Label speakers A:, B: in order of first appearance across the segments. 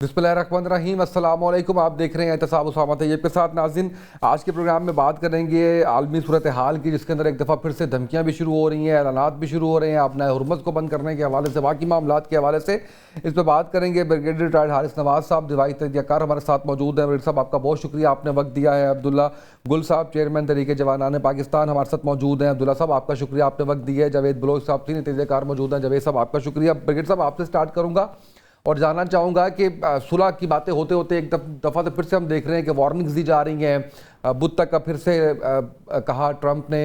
A: बिस्मिल्लाहिर्रहमानिर्रहीम अस्सलाम वालेकुम। आप देख रहे हैं एहतसाब उसामा तैयब के साथ। नाज़रीन, आज के प्रोग्राम में बात करेंगे आलमी सूरत हाल की, जिसके अंदर एक दफ़ा फिर से धमकियाँ भी शुरू हो रही हैं, ऐलानात भी शुरू हो रहे हैं अपना हुर्मत को बंद करने के हवाले से, बाकी मामलात के हवाले से। इस पर बात करेंगे। ब्रिगेडियर रिटायर्ड हारिस नवाज साहब दिवाई तजज़ियाकार हमारे साथ मौजूद हैं। ब्रिगेडियर साहब, आपका बहुत शुक्रिया, आपने वक्त दिया है। अब्दुल्ला गुल साहब, चेयरमैन तहरीक जवानान पाकिस्तान, हमारे साथ मौजूद हैं। अब्दुल्ला साहब, आपका शुक्रिया, आपने वक्त दिया है। जावेद बलोच साहब तीन तजज़ियाकार मौजूद हैं। जावेद साहब, आपका शुक्रिया। ब्रिगेडियर साहब, आपसे स्टार्ट करूँगा और जानना चाहूँगा कि सुलह की बातें होते होते एक दफ़ा तो फिर से हम देख रहे हैं कि वार्निंग्स दी जा रही हैं। बुध तक का फिर से कहा ट्रंप ने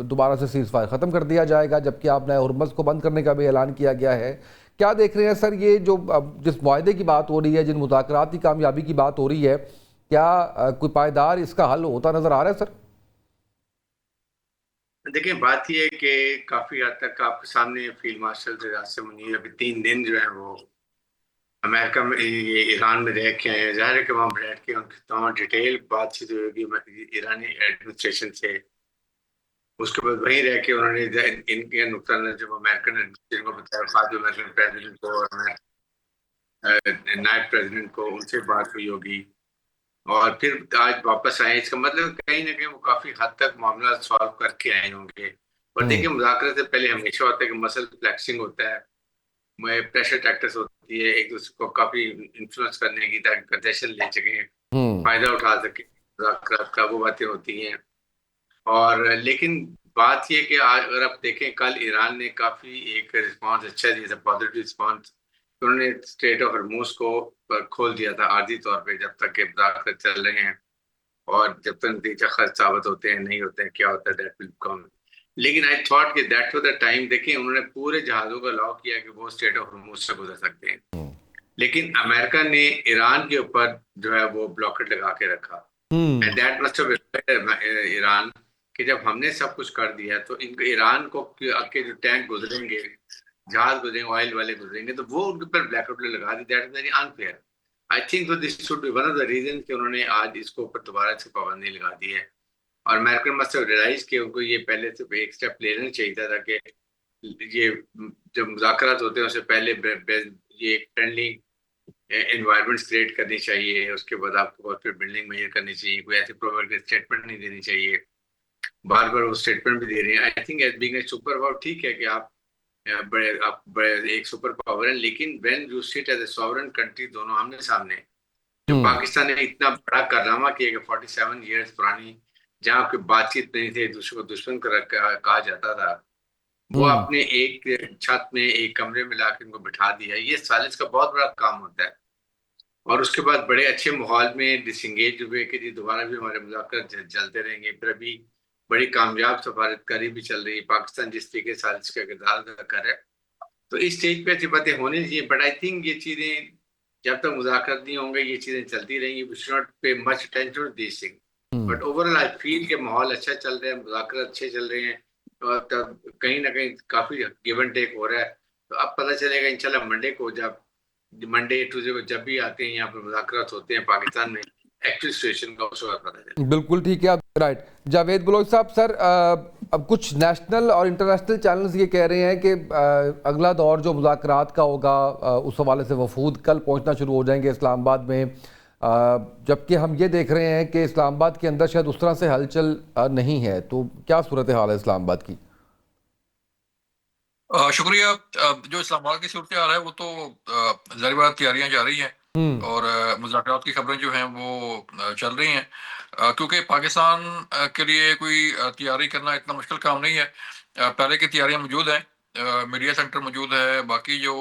A: दोबारा से सीज़ फायर ख़त्म कर दिया जाएगा, जबकि आपने हुर्मस को बंद करने का भी ऐलान किया गया है। क्या देख रहे हैं सर, ये जो जिस मुआहदे की बात हो रही है, जिन मुज़ाकरात की कामयाबी की बात हो रही है, क्या कोई पायदार इसका हल होता नज़र आ रहा है सर?
B: देखिए, बात यह है कि काफी हद तक आपके सामने फील्ड मार्शल एजाज से मुनीर अभी 3 दिन जो है वो अमेरिका में, ये ईरान में रह के आए हैं। जाहिर है कि वहां बैठ के उनकी तमाम डिटेल बातचीत होगी ईरानी एडमिनिस्ट्रेशन से। उसके बाद वहीं रह के उन्होंने इनके नुकता जब अमेरिकन एडमिनिस्ट्रेशन को बताया, बाद में अमेरिकन प्रेसिडेंट को और नायब प्रेसिडेंट को, उनसे बात हुई होगी और फिर आज वापस आए। इसका मतलब कहीं ना कहीं वो काफी हद तक मामला सॉल्व करके आए होंगे। और देखिए,
A: हम्म।
B: मुज़ाकरे से पहले हमेशा होता है कि मसल फ्लेक्सिंग होता है, प्रेशर टैक्टिक्स होती है, एक दूसरे को काफी इन्फ्लुएंस करने की, ताकि कंसेशन ले सके,
A: हम्म।
B: फायदा उठा सके मुज़ाकरात का, वो बातें होती हैं। और लेकिन बात ये कि आज अगर आप देखें, कल ईरान ने काफी एक रिस्पांस अच्छा दिया था, पॉजिटिव रिस्पांस। उन्होंने स्ट्रेट ऑफ हॉर्मूज को खोल दिया था आर्जी तौर पे, जब तक के मुज़ाकरे चल रहे हैं और जब तक नतीजा खर्च साबित होते हैं, नहीं होते हैं, क्या होता है, दैट विल कम। लेकिन आई थॉट कि दैट वाज द टाइम। देखिए, उन्होंने पूरे जहाजों को अलाउ किया कि वो स्ट्रेट ऑफ हॉर्मूज से गुजर सकते हैं, लेकिन अमेरिका ने ईरान के ऊपर जो है वो ब्लॉकेट लगा के रखा।
A: Hmm.
B: And that must have Iran, कि जब हमने सब कुछ कर दिया तो इनको, ईरान को के जो टैंक गुजरेंगे, जहाज गुजरेंगे, ऑयल वाले गुजरेंगे, तो वो उनके ऊपर ब्लैकआउट लगा दी। That is very unfair. I think तो this should be one of the reason कि उन्होंने आज इसको ऊपर दोबारा से पाबंदी लगा दी है। और अमेरिकन मस्ट हैव रियलाइज कि उनको ये पहले से एक स्टेप लेना चाहिए था कि ये जब मुज़ाकरात होते हैं उससे पहले ये एक फ्रेंडली एनवायरनमेंट क्रिएट करनी चाहिए। उसके बाद आपको और फिर बिल्डिंग मेजर करनी चाहिए, कोई ऐसी प्रोवर्ड स्टेटमेंट नहीं देनी चाहिए। बार बार वो स्टेटमेंट भी दे रहे हैं। I think as being a super power, ठीक है कि आप बड़े एक सुपर पावर हैं, लेकिन when you sit as a sovereign country, दोनों आमने सामने, जो
A: हम्म।
B: पाकिस्तान ने इतना बड़ा कारनामा किया कि 47 ईयर्स पुरानी, जहाँ आपकी बातचीत नहीं थी, एक दूसरे को दुश्मन कहा जाता था, वो
A: हम्म।
B: आपने एक छत में, एक कमरे में लाके उनको बिठा दिया। ये साजिश का बहुत बड़ा काम होता है। और उसके बाद बड़े अच्छे माहौल में डिसंगेज हुए कि जी दोबारा भी हमारे मुज़ाकरात चलते रहेंगे। फिर अभी बड़ी कामयाब सफारतकारी भी चल रही है। पाकिस्तान जिस तरीके से साजिश का किरदार अदा कर रहा है, तो इस स्टेज पे ऐसी बातें होनी चाहिए। बट आई थिंक ये चीजें जब तक मुज़ाकरात नहीं होंगे, ये चीजें चलती रहेंगी। We should not pay much attention to this thing.
A: Hmm.
B: But overall I feel के माहौल अच्छा चल रहा है, मुज़ाकरात अच्छे चल रहे हैं, और तब कहीं ना कहीं काफी गिव एंड टेक हो रहा है। तो अब पता चलेगा इंशाल्लाह मंडे को, जब मंडे ट्यूजडे को जब भी आते हैं यहाँ पर मुज़ाकरात होते हैं पाकिस्तान में, एक्चुअल सिचुएशन का उस वक्त पता चलेगा।
A: बिल्कुल ठीक है, आप राइट। जावेद बलोच साहब, सर अब कुछ नेशनल और इंटरनेशनल चैनल्स ये कह रहे हैं कि अगला दौर जो मुज़ाकरात का होगा, उस हवाले से वफूद कल पहुंचना शुरू हो जाएंगे इस्लामाबाद में। जबकि हम ये देख रहे हैं कि इस्लामाबाद के अंदर शायद उस तरह से हलचल नहीं है। तो क्या सूरत हाल है इस्लामाबाद की?
C: शुक्रिया। जो इस्लामाबाद की सूरत हाल है वो तो ज़ाहिर बात तैयारियां जारी हैं
A: हम्म।
C: और मुज़ाकरात की खबरें जो हैं वो चल रही हैं, क्योंकि पाकिस्तान के लिए कोई तैयारी करना इतना मुश्किल काम नहीं है। पहले की तैयारियां मौजूद हैं, मीडिया सेंटर मौजूद है, बाकी जो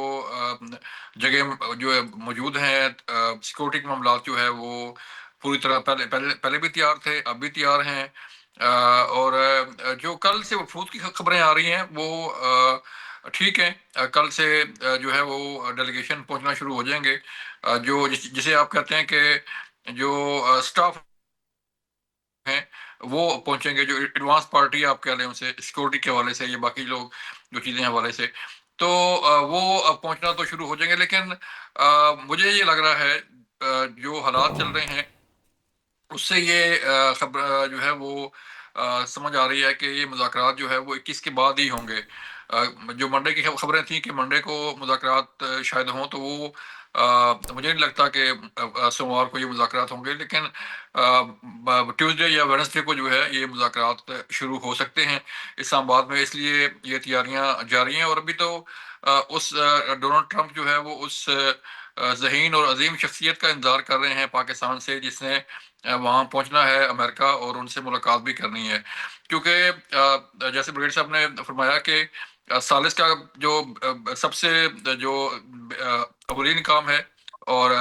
C: जगह जो है मौजूद हैं, सिक्योरिटी के मामला जो है वो पूरी तरह पहले पहले पहले भी तैयार थे, अब भी तैयार हैं। और जो कल से वफूद की खबरें आ रही हैं वो ठीक है। कल से जो है वो डेलीगेशन पहुंचना शुरू हो जाएंगे। जो जिसे आप कहते हैं कि जो स्टाफ हैं वो पहुंचेंगे, जो एडवांस पार्टी आप कह रहे हैं उनसे, सिक्योरिटी के हवाले से, ये बाकी लोग जो चीज़ें हवाले से, तो वो पहुंचना तो शुरू हो जाएंगे। लेकिन मुझे ये लग रहा है जो हालात चल रहे हैं उससे ये खबर जो है वो समझ आ रही है कि ये मुज़ाकरात जो है वो 21 के बाद ही होंगे। जो मंडे की खबरें थी कि मंडे को मुज़ाकरात शायद हों, तो वो मुझे नहीं लगता कि सोमवार को ये मुज़ाकरात होंगे, लेकिन ट्यूसडे या वेडनेसडे को जो है ये मुज़ाकरात शुरू हो सकते हैं इस्लामाबाद में, इसलिए ये तैयारियां जारी हैं। और अभी तो उस डोनाल्ड ट्रंप जो है वो उस ज़हीन और अजीम शख्सियत का इंतजार कर रहे हैं पाकिस्तान से, जिसने वहाँ पहुँचना है अमेरिका और उनसे मुलाकात भी करनी है। क्योंकि जैसे ब्रिगेड साहब ने फरमाया कि सालिस का जो सबसे जो अवलीन काम है और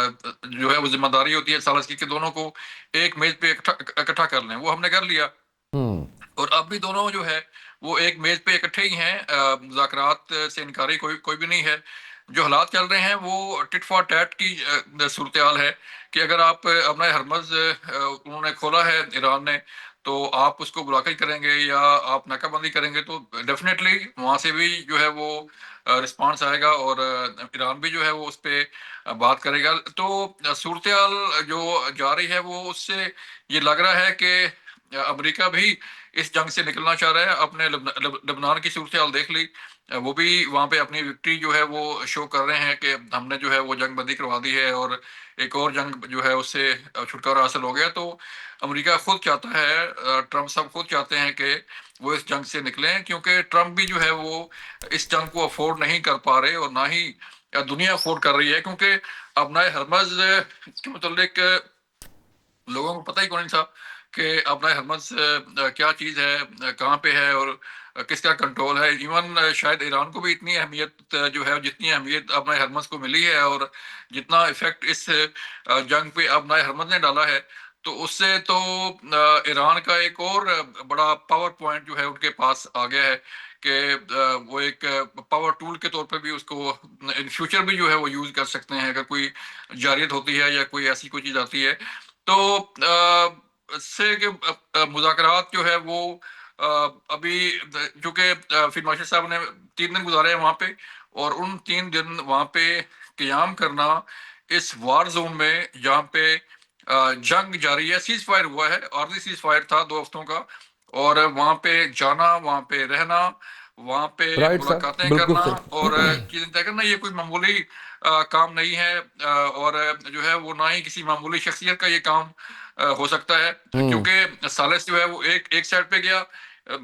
C: जो है वो जिम्मेदारी होती है सालिस की कि दोनों को एक मेज पे इकट्ठा कर लें, वो हमने कर लिया।
A: हम्म।
C: और अब भी दोनों जो है वो एक मेज पे इकट्ठे ही हैं, मुज़ाकरात से इनकारी कोई कोई भी नहीं है। जो हालात चल रहे हैं वो टिट फॉर टैट की सूरत हाल है कि अगर आप अपना हरमज उन्होंने खोला है ईरान ने, तो आप उसको ब्लॉकेज करेंगे या आप नाकाबंदी करेंगे तो डेफिनेटली वहाँ से भी जो है वो रिस्पांस आएगा और ईरान भी जो है वो उस पर बात करेगा। तो सूरत हाल जो जा रही है वो उससे ये लग रहा है कि अमेरिका भी इस जंग से निकलना चाह रहा है। अपने लेबनान की सूरत हाल देख ली, वो भी वहाँ पे अपनी विक्ट्री जो है वो शो कर रहे हैं कि हमने जो है वो जंग बंदी करवा दी है और एक और जंग जो है उससे छुटकारा हासिल हो गया। तो अमेरिका खुद चाहता है, ट्रम्प साहब खुद चाहते हैं कि वो इस जंग से निकलें, क्योंकि ट्रम्प भी जो है वो इस जंग को अफोर्ड नहीं कर पा रहे और ना ही दुनिया अफोर्ड कर रही है। क्योंकि अपना हरमज के मुतल्लिक लोगों को पता ही कौन था कि अपना हरमज क्या चीज़ है, कहाँ पे है और किसका कंट्रोल है। इवन शायद ईरान को भी इतनी अहमियत जो है जितनी अहमियत अपना हरमज को मिली है और जितना इफेक्ट इस जंग पे अपना हरमज ने डाला है, तो उससे तो ईरान का एक और बड़ा पावर पॉइंट जो है उनके पास आ गया है कि वो एक पावर टूल के तौर पे भी उसको इन फ्यूचर भी जो है वो यूज कर सकते हैं अगर कोई जारियत होती है या कोई ऐसी कोई चीज़ आती है। तो इससे कि मुज़ाकरात जो है वो अभी चूंकि फील्ड मार्शल साहब ने 3 दिन गुजारे हैं वहाँ पे, और उन 3 दिन वहाँ पे क़याम करना इस वार जोन में जहाँ पे जंग जारी है, सीज फायर हुआ है, आर्जी सीज फायर था 2 हफ्तों का, और वहाँ पे जाना, वहाँ पे रहना, वहाँ पे
A: राइट सर,
C: मुलाकातें
A: बिल्कुल
C: करना और
A: सही।
C: चीज़ें तय करना, ये कोई मामूली काम नहीं है। और जो है वो ना ही किसी मामूली शख्सियत का ये काम हो सकता है।
A: हम्म।
C: क्योंकि सालिस जो है वो एक साइड पे गया,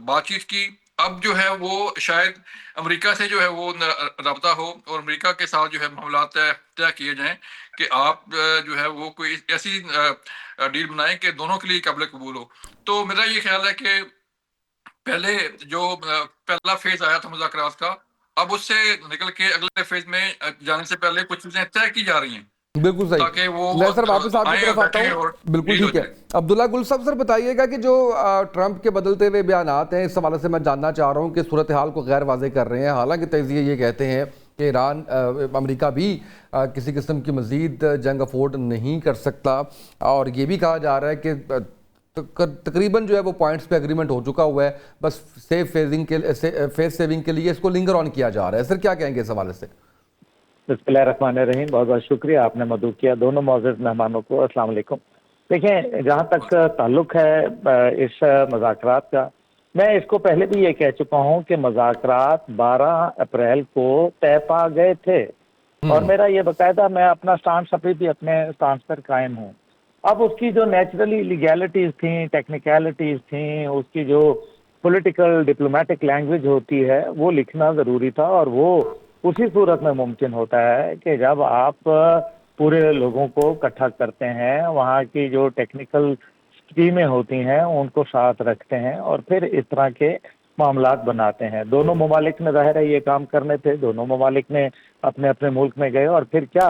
C: बातचीत की। अब जो है वो शायद अमेरिका से जो है वो रब्ता हो और अमेरिका के साथ जो है मामला तय तय किए जाएं कि आप जो है वो कोई ऐसी डील बनाएं कि दोनों के लिए काबिल कबूल हो। तो मेरा ये ख्याल है कि पहले जो पहला फेज आया था मुज़ाकरात का, अब उससे निकल के अगले फेज में जाने से पहले कुछ चीजें तय की जा रही हैं
A: बिल्कुल सही।
C: ताकि वो
A: मैं सर वापस आपकी
C: आए और
A: तरफ आता
C: बैठे
A: हूँ।
C: और
A: बिल्कुल
C: डील हो
A: ठीक है।
C: जाए।
A: अब्दुल्ला गुल साहब, सर बताइएगा कि जो ट्रंप के बदलते हुए बयानात हैं, इस हवाले से मैं जानना चाह रहा हूँ कि सूरत हाल को गैर वाज़ेह कर रहे हैं। हालांकि तजिए ये कहते हैं कि ईरान अमेरिका भी किसी किस्म की मज़ीद जंग अफोर्ड नहीं कर सकता, और ये भी कहा जा रहा है कि तकरीबन जो है वो पॉइंट्स पे एग्रीमेंट हो चुका हुआ है, बस सेफ फेजिंग के फेज सेविंग के लिए इसको लिंगर ऑन किया जा रहा है। सर क्या कहेंगे इस हवाले से?
D: बिस्मिल्लाहिर्रहमानिर्रहीम। बहुत बहुत शुक्रिया, आपने मदू किया दोनों मौजूद मेहमानों को। अस्सलाम वालेकुम। देखें, जहाँ तक ताल्लुक है इस मुज़ाकरात का, मैं इसको पहले भी ये कह चुका हूँ कि मुज़ाकरात 12 अप्रैल को तय पा गए थे और मेरा ये बाकायदा, मैं अपना स्टांस अभी भी अपने स्टांस पर कायम हूँ। अब उसकी जो नेचुरली लीगैलिटीज़ थी, टेक्निकलिटीज़ थी, उसकी जो पॉलिटिकल डिप्लोमेटिक लैंग्वेज होती है वो लिखना ज़रूरी था, और वो उसी सूरत में मुमकिन होता है कि जब आप पूरे लोगों को इकट्ठा करते हैं, वहाँ की जो टेक्निकल टीमें होती हैं उनको साथ रखते हैं और फिर इस तरह के मामलात बनाते हैं। दोनों ममालिक ने ज़ाहिर है ये काम करने थे, दोनों ममालिक ने अपने अपने मुल्क में गए और फिर क्या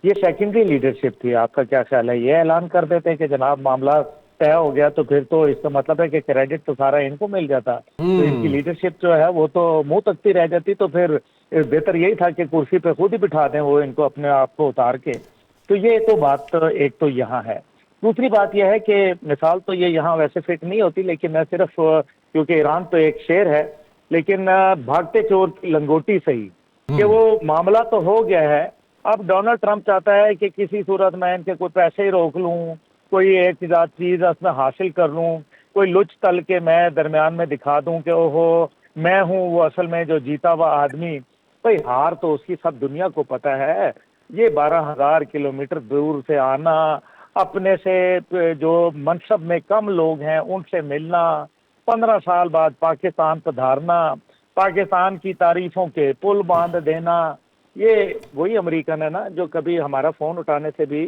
D: ये सेकेंडरी लीडरशिप थी। आपका क्या ख्याल है? ये ऐलान कर देते कि जनाब मामला तय हो गया तो फिर तो इसका मतलब है कि क्रेडिट तो सारा इनको मिल जाता, तो इनकी लीडरशिप जो है वो तो मुंह तकती रह जाती। तो फिर बेहतर यही था कि कुर्सी पे खुद ही बिठा दें वो इनको, अपने आप को उतार के। तो ये तो बात एक तो यहाँ है। दूसरी बात यह है कि मिसाल तो ये यहाँ वैसे फिट नहीं होती, लेकिन मैं सिर्फ क्योंकि ईरान तो एक शेर है, लेकिन भागते चोर की लंगोटी सही कि वो मामला तो हो गया है। अब डोनाल्ड ट्रंप चाहता है कि किसी सूरत में इनके कोई पैसे ही रोक लूँ, कोई एक चीज़ उसमें हासिल कर लूँ, कोई लुच तल के मैं दरमियान में दिखा दूँ कि ओहो मैं हूँ वो असल में जो जीता हुआ आदमी। भाई हार तो उसकी सब दुनिया को पता है। ये 12,000 किलोमीटर दूर से आना, अपने से जो मनसब में कम लोग हैं उनसे मिलना, 15 साल बाद पाकिस्तान पधारना, पाकिस्तान की तारीफों के पुल बांध देना, ये वही अमेरिकन है ना जो कभी हमारा फोन उठाने से भी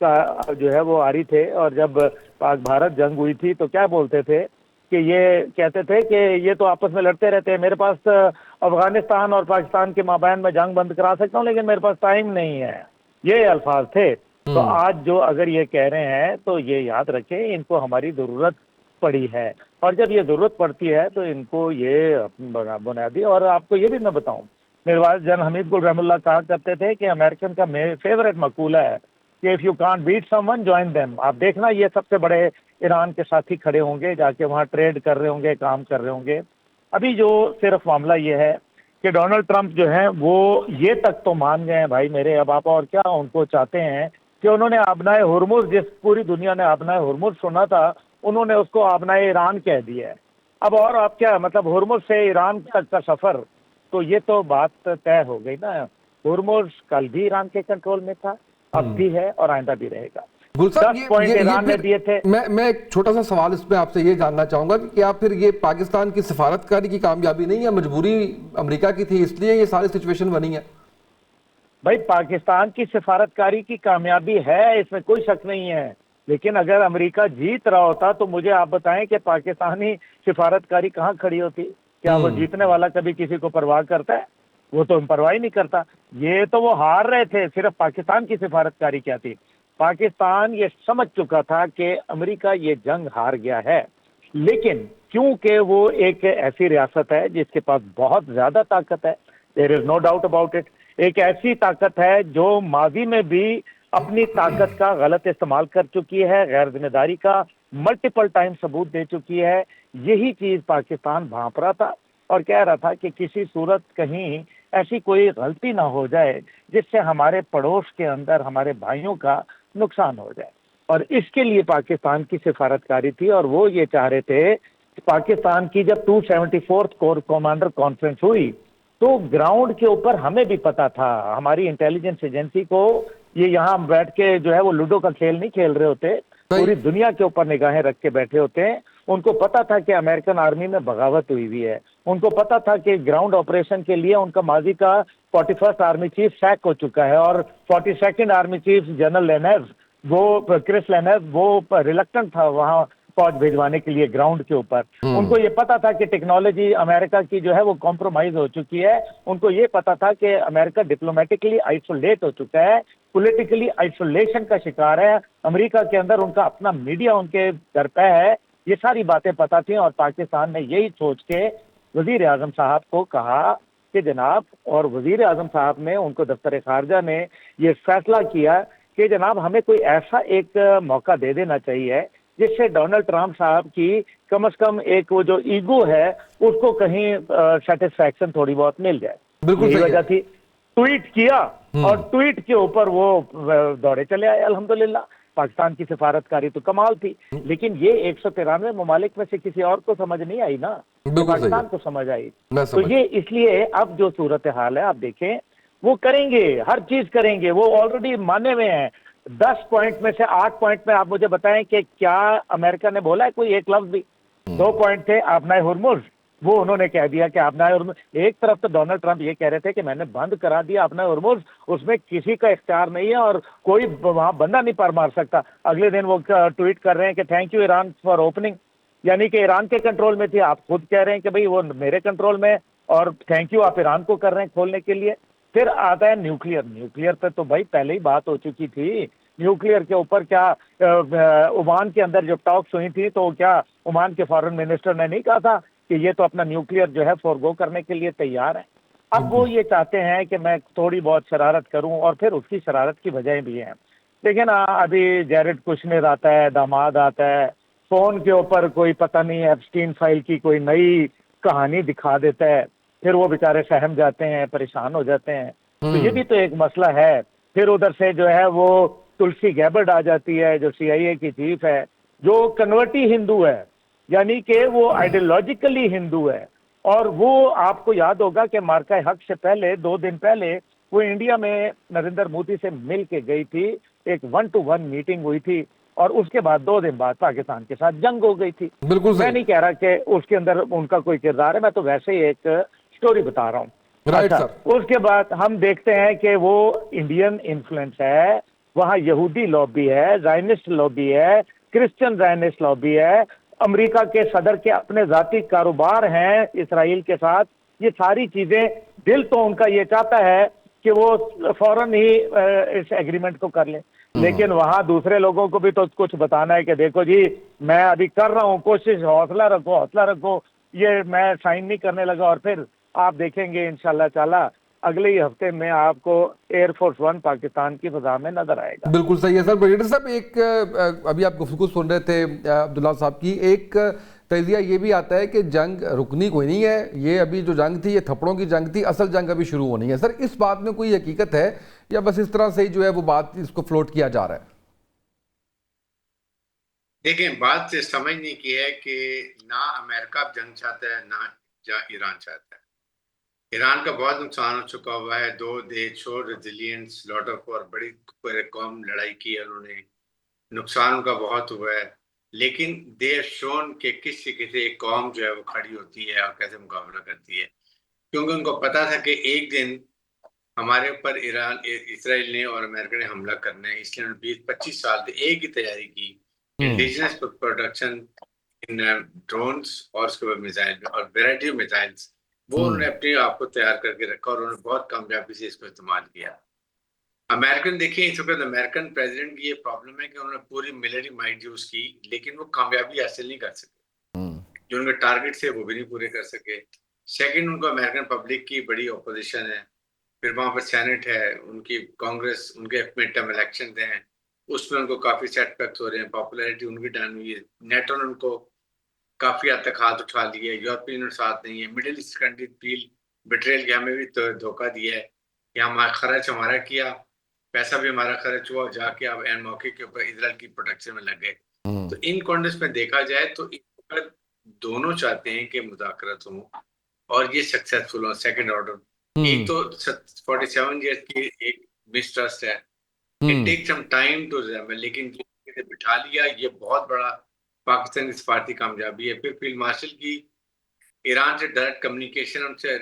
D: जो है वो आ रही थे, और जब पाक भारत जंग हुई थी तो क्या बोलते थे कि ये कहते थे कि ये तो आपस में लड़ते रहते हैं, मेरे पास अफगानिस्तान और पाकिस्तान के माबैन में जंग बंद करा सकता हूँ लेकिन मेरे पास टाइम नहीं है, ये अल्फाज थे। तो आज जो अगर ये कह रहे हैं तो ये याद रखें इनको हमारी जरूरत पड़ी है, और जब ये जरूरत पड़ती है तो इनको ये बुनियादी, और आपको ये भी मैं बताऊं, मेरे वालिद जन हमीद गुल रहमुल्लाह कहा करते थे कि अमेरिकन का फेवरेट मकूला है कि if you can't beat someone join them. आप देखना ये सबसे बड़े ईरान के साथी खड़े होंगे, जाके वहाँ ट्रेड कर रहे होंगे, काम कर रहे होंगे। अभी जो सिर्फ मामला ये है कि डोनाल्ड ट्रंप जो है वो ये तक तो मान गए हैं भाई मेरे, अब आप और क्या उनको चाहते हैं कि उन्होंने आबनाए हुर्मुज, जिस पूरी दुनिया ने आबनाए हुर्मुज सुना था, उन्होंने उसको आबनाए ईरान कह दिया है। अब और आप क्या मतलब हुर्मुज से ईरान तक का सफर, तो ये तो बात तय हो गई ना। हुर्मुज कल भी ईरान के कंट्रोल में था, अब भी है और आइंदा भी रहेगा।
A: गुल साहब,
D: 10 पॉइंट ईरान ने दिए थे।
A: मैं एक छोटा सा सवाल इसमें आपसे ये जानना चाहूंगा कि क्या फिर ये पाकिस्तान की सिफारतकारी की कामयाबी नहीं है, मजबूरी अमेरिका की थी इसलिए ये सारी सिचुएशन बनी है?
D: भाई पाकिस्तान की सिफारतकारी की कामयाबी है, इसमें कोई शक नहीं है, लेकिन अगर अमेरिका जीत रहा होता तो मुझे आप बताएं कि पाकिस्तानी सिफारतकारी कहाँ खड़ी होती? क्या वो जीतने वाला कभी किसी को परवाह करता है? वो तो परवाह ही नहीं करता। ये तो वो हार रहे थे, सिर्फ पाकिस्तान की सिफारतकारी क्या थी? पाकिस्तान ये समझ चुका था कि अमेरिका ये जंग हार गया है, लेकिन क्योंकि वो एक ऐसी रियासत है जिसके पास बहुत ज्यादा ताकत है, there is no doubt about it, एक ऐसी ताकत है जो माजी में भी अपनी ताकत का गलत इस्तेमाल कर चुकी है, गैर जिम्मेदारी का मल्टीपल टाइम सबूत दे चुकी है। यही चीज पाकिस्तान भांप रहा था और कह रहा था कि किसी सूरत कहीं ऐसी कोई गलती ना हो जाए जिससे हमारे पड़ोस के अंदर हमारे भाइयों का नुकसान हो जाए, और इसके लिए पाकिस्तान की सिफारतकारी थी। और वो ये चाह रहे थे कि पाकिस्तान की जब 274th कोर कमांडर कॉन्फ्रेंस हुई तो ग्राउंड के ऊपर हमें भी पता था, हमारी इंटेलिजेंस एजेंसी को, ये यहाँ बैठ के जो है वो लूडो का खेल नहीं खेल रहे होते, पूरी दुनिया के ऊपर निगाहें रख के बैठे होते हैं। उनको पता था कि अमेरिकन आर्मी में बगावत हुई हुई है, उनको पता था कि ग्राउंड ऑपरेशन के लिए उनका माजी का 41st आर्मी चीफ सैक हो चुका है और 42nd आर्मी चीफ जनरल लेनेव, वो क्रिस लेनेव, वो रिलक्टेंट था वहाँ फौज भिजवाने के लिए ग्राउंड के ऊपर। उनको ये पता था कि टेक्नोलॉजी अमेरिका की जो है वो कॉम्प्रोमाइज हो चुकी है, उनको ये पता था कि अमेरिका डिप्लोमेटिकली आइसोलेट हो चुका है, पॉलिटिकली आइसोलेशन का शिकार है, अमेरिका के अंदर उनका अपना मीडिया उनके दर पे है, ये सारी बातें पता थी। और पाकिस्तान ने यही सोच के वजीर आजम साहब को कहा कि जनाब, और वजीर आजम साहब ने, उनको दफ्तर खारजा ने ये फैसला किया कि जनाब हमें कोई ऐसा एक मौका दे देना चाहिए जिससे डोनाल्ड ट्रंप साहब की कम से कम एक वो जो ईगो है उसको कहीं सेटिस्फैक्शन थोड़ी बहुत मिल जाए।
A: बिल्कुल
D: यही वजह थी, ट्वीट किया और ट्वीट के ऊपर वो दौड़े चले आए। अल्हम्दुलिल्लाह पाकिस्तान की सिफारतकारी तो कमाल थी, लेकिन ये 193 ममालिक में से किसी और को समझ नहीं आई ना, तो पाकिस्तान को समझ आई। तो ये इसलिए अब जो सूरत हाल है आप देखें, वो करेंगे, हर चीज करेंगे, वो ऑलरेडी माने हुए हैं। 10 पॉइंट में से 8 पॉइंट में आप मुझे बताएं कि क्या अमेरिका ने बोला है कोई एक लफ्ज भी? 2 पॉइंट थे आबनाए हुर्मुज, वो उन्होंने कह दिया कि आबनाए हुर्मुज, एक तरफ तो डोनाल्ड ट्रंप ये कह रहे थे कि मैंने बंद करा दिया आबनाए हुर्मुज, उसमें किसी का इख्तियार नहीं है और कोई वहां बंदा नहीं पार मार सकता। अगले दिन वो ट्वीट कर रहे हैं कि thank you Iran for opening, यानी कि ईरान के कंट्रोल में थी, आप खुद कह रहे हैं कि भाई वो मेरे कंट्रोल में, और थैंक यू आप ईरान को कर रहे हैं खोलने के लिए। फिर आता है न्यूक्लियर, न्यूक्लियर पे तो भाई पहले ही बात हो चुकी थी। न्यूक्लियर के ऊपर क्या ओमान के अंदर जब टॉक्स हुई थी तो क्या ओमान के फॉरेन मिनिस्टर ने नहीं कहा था कि ये तो अपना न्यूक्लियर जो है फॉरगो करने के लिए तैयार है? अब वो ये चाहते हैं कि मैं थोड़ी बहुत शरारत करूं, और फिर उसकी शरारत की वजह भी हैं। देखिए ना, अभी जैरेड कुशनर आता है, दामाद आता है, फोन के ऊपर कोई पता नहीं एप्स्टीन फाइल की कोई नई कहानी दिखा देता है, फिर वो बेचारे सहम जाते हैं, परेशान हो जाते हैं। तो ये भी तो एक मसला है। फिर उधर से जो है वो तुलसी गैबर्ड आ जाती है, जो CIA की चीफ है, जो कन्वर्टी हिंदू है, यानी कि वो आइडियोलॉजिकली हिंदू है। और वो आपको याद होगा कि मार्का हक से पहले 2 दिन पहले वो इंडिया में नरेंद्र मोदी से मिल के गई थी, एक 1-to-1 मीटिंग हुई थी और उसके बाद 2 दिन बाद पाकिस्तान के साथ जंग हो गई थी।
A: बिल्कुल
D: मैं
A: सही।
D: नहीं कह रहा कि उसके अंदर उनका कोई किरदार है, मैं तो वैसे ही एक स्टोरी बता रहा हूँ।
A: राइट
D: अच्छा,
A: सर।
D: उसके बाद हम देखते हैं कि वो इंडियन इन्फ्लुएंस है, वहाँ यहूदी लॉबी है, ज़ायनिस्ट लॉबी है, क्रिश्चियन ज़ायनिस्ट लॉबी है, अमेरिका के सदर के अपने ज़ाती कारोबार हैं इसराइल के साथ। ये सारी चीजें, दिल तो उनका ये चाहता है कि वो फौरन ही इस एग्रीमेंट को कर लें, लेकिन वहां दूसरे लोगों को भी तो कुछ बताना है कि देखो जी, मैं अभी कर रहा हूँ कोशिश, हौसला रखो, हौसला रखो, ये मैं साइन नहीं करने लगा। और फिर आप देखेंगे इंशाल्लाह ताला अगले ही हफ्ते में आपको एयरफोर्स 1 पाकिस्तान की फिजा में नजर आएगा।
A: बिल्कुल सही है सर। ब्रिगेडियर साहब, एक अभी आप गुफ्तगू सुन रहे थे अब्दुल्ला साहब की, एक तजिया ये भी आता है कि जंग रुकनी कोई नहीं है, ये अभी जो जंग थी ये थप्पड़ों की जंग थी, असल जंग अभी शुरू होनी है। सर, इस बात में कोई हकीकत है या बस इस तरह से ही जो है वो बात इसको फ्लोट किया जा रहा है?
B: देखें, बात से समझने की है कि ना अमेरिका अब जंग चाहता है, ना ईरान चाहता है। ईरान का बहुत नुकसान हो चुका हुआ है, 2 दे शो रेजिलियंस, लॉट ऑफ और बड़ी कौम लड़ाई की है उन्होंने, नुकसान उनका बहुत हुआ है, लेकिन दे हैव शोन कि किस तरीके से एक कौम जो है वो खड़ी होती है और कैसे मुकाबला करती है। क्योंकि उनको पता था कि एक दिन हमारे ऊपर इसराइल ने और अमेरिका ने हमला करना है, इसलिए उन्होंने 20-25 साल से एक ही तैयारी की, इंडिजिनस प्रोडक्शन इन ड्रोन्स और उसके बाद मिसाइल और वेराइटी ऑफ मिसाइल्स, वो उन्होंने अपने आप को तैयार करके रखा और उन्होंने बहुत कामयाबी से इसको इस्तेमाल किया। अमेरिकन, देखिए इस वक्त अमेरिकन प्रेसिडेंट की ये प्रॉब्लम है कि उन्होंने पूरी मिलिट्री माइट यूज की, लेकिन वो कामयाबी हासिल नहीं कर सके, जो उनके टारगेट थे वो भी नहीं पूरे कर सके। सेकंड, उनको अमेरिकन पब्लिक की बड़ी ऑपोजिशन है, फिर वहां पर सेनेट है, उनकी कांग्रेस, उनके मिड टर्म इलेक्शन हैं, उसमें उनको काफी सेटबैक्स हो रहे हैं, पॉपुलैरिटी उनकी डाउन हुई है, नेटो ने उनको काफी हद तक हाथ उठा लिया है, यूरोपियन यूनियन साथ नहीं है, middle east country feel betrayal के, हमें भी तो धोखा दिया है कि हमारा खर्च हमारा किया, पैसा भी हमारा खर्च हुआ, जाके अब एन मौके के ऊपर इजराइल की प्रोटेक्शन में लग गए। तो इन कॉन्टेक्स्ट में देखा जाए तो दोनों चाहते हैं कि मुज़ाकरात हों और ये सक्सेसफुल हो सेकंड ऑर्डर। एक तो 47 ईयर्स की एक मिसट्रस्ट है, it take some time to resemble, लेकिन जो बिठा लिया ये बहुत बड़ा पाकिस्तान की सफारती कामयाबी है। फिर फील्ड मार्शल की ईरान से डायरेक्ट कम्युनिकेशन, उनसे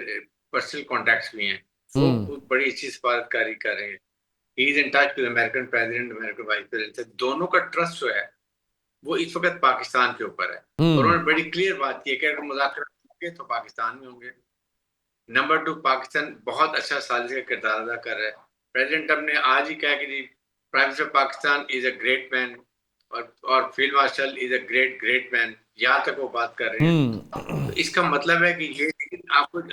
B: पर्सनल कॉन्टैक्ट्स भी हैं, वो बड़ी अच्छी सफारतकारी कर रहे हैं। He is in touch with American president, American vice president, दोनों का ट्रस्ट जो है वो इस वक्त पाकिस्तान के ऊपर है। और उन्होंने बड़ी क्लियर बात की है कि अगर मुज़ाकरात होंगे तो पाकिस्तान में होंगे। नंबर 2, पाकिस्तान बहुत अच्छा सालिश का किरदार अदा कर रहा है। प्रेसिडेंट ट्रंप ने आज ही कहा कि जी, prime minister Pakistan is a great man और field marshal is a great man, यहाँ तक वो बात कर रहे हैं। तो इसका मतलब है कि ये,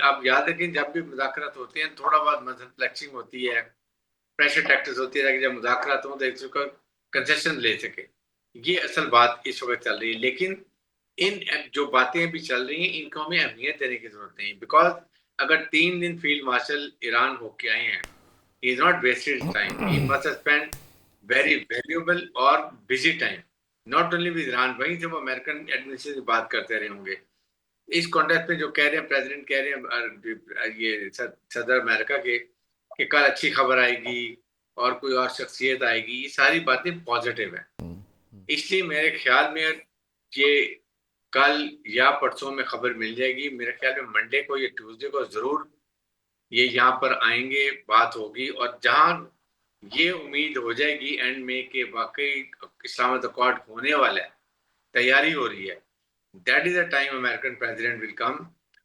B: आप याद रखें, जब भी मुज़ाकरात होते हैं थोड़ा बहुत मसलन फ्लेक्सिंग होती है, प्रेशर टैक्टिक्स होती है, ताकि जब मुज़ाकरात हों तो एक दूसरे का कंसेशन ले सके। ये असल बात इस वक्त चल रही है, लेकिन इन जो बातें अभी चल रही हैं इनको हमें अहमियत देने की जरूरत नहीं, बिकॉज अगर 3 दिन फील्ड मार्शल ईरान होके आए हैं, he is not wasted his time, he must have spent very valuable और busy time not only with Iran, वहीं से वो अमेरिकन एडमिनिस्ट्रेशन की बात करते रहे होंगे। इस कॉन्टेक्स्ट में जो कह रहे हैं प्रेसिडेंट, कह रहे हैं ये सदर अमेरिका के कि कल अच्छी खबर आएगी और कोई और शख्सियत आएगी, ये सारी बातें पॉजिटिव है। इसलिए मेरे ख्याल में ये कल या परसों में खबर मिल जाएगी। मेरे ख्याल में मंडे को या ट्यूसडे को जरूर ये यहाँ पर आएंगे, बात होगी, और जहाँ ये उम्मीद हो जाएगी एंड में कि वाकई इस्लामाबाद अकॉर्ड होने वाला है, तैयारी हो रही है, that is the time American president will come